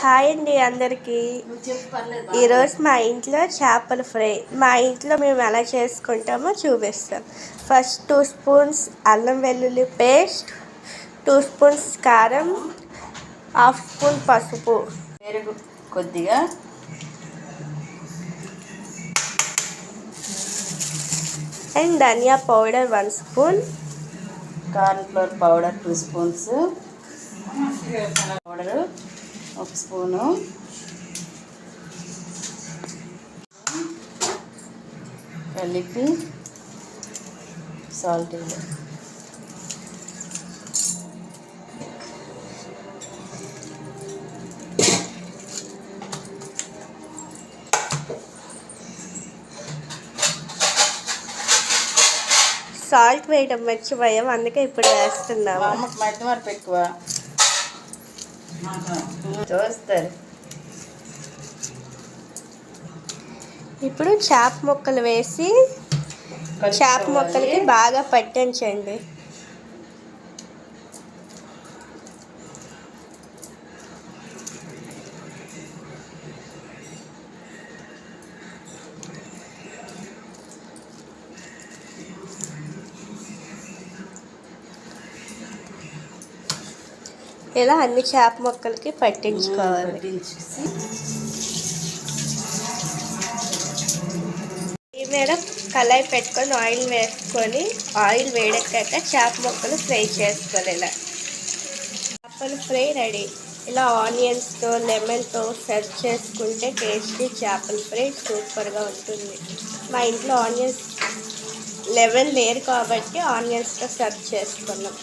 Hi అండి అందరికీ. ఈరోజు మా ఇంట్లో చేపల ఫ్రై. మా ఇంట్లో మేము ఎలా చేసుకుంటామో చూపిస్తాం. ఫస్ట్ 2 స్పూన్స్ అల్లం వెల్లుల్లి పేస్ట్, 2 స్పూన్స్ కారం, 1/2 స్పూన్ పసుపు, పెరుగు కొద్దిగా, అండ్ ధనియా powder 1 spoon, corn flour powder 2 spoons, powder 1 spoon, కలిపి సాల్ట్ సాల్ట్ వేయడం మర్చిపోయాం, అందుకే ఇప్పుడు వేస్తున్నాము. మట్టి మరపు ఎక్కువ చూస్తారు. ఇప్పుడు చేప ముక్కలు వేసి చేప ముక్కలకి బాగా పట్టించండి. ఇలా అన్ని చేప ముక్కలకి పట్టించుకోవాలి. ఈ మీద కళాయి పెట్టుకొని ఆయిల్ వేసుకొని, ఆయిల్ వేడెక్కాక చేప ముక్కలు ఫ్రై చేసుకోవాలి. ఇలా చేపల ఫ్రై రెడీ. ఇలా ఆనియన్స్తో లెమన్తో సర్వ్ చేసుకుంటే టేస్టీ చేపల ఫ్రై సూపర్గా ఉంటుంది. మా ఇంట్లో ఆనియన్స్ లెమన్ లేరు కాబట్టి ఆనియన్స్తో సర్వ్ చేసుకున్నాం.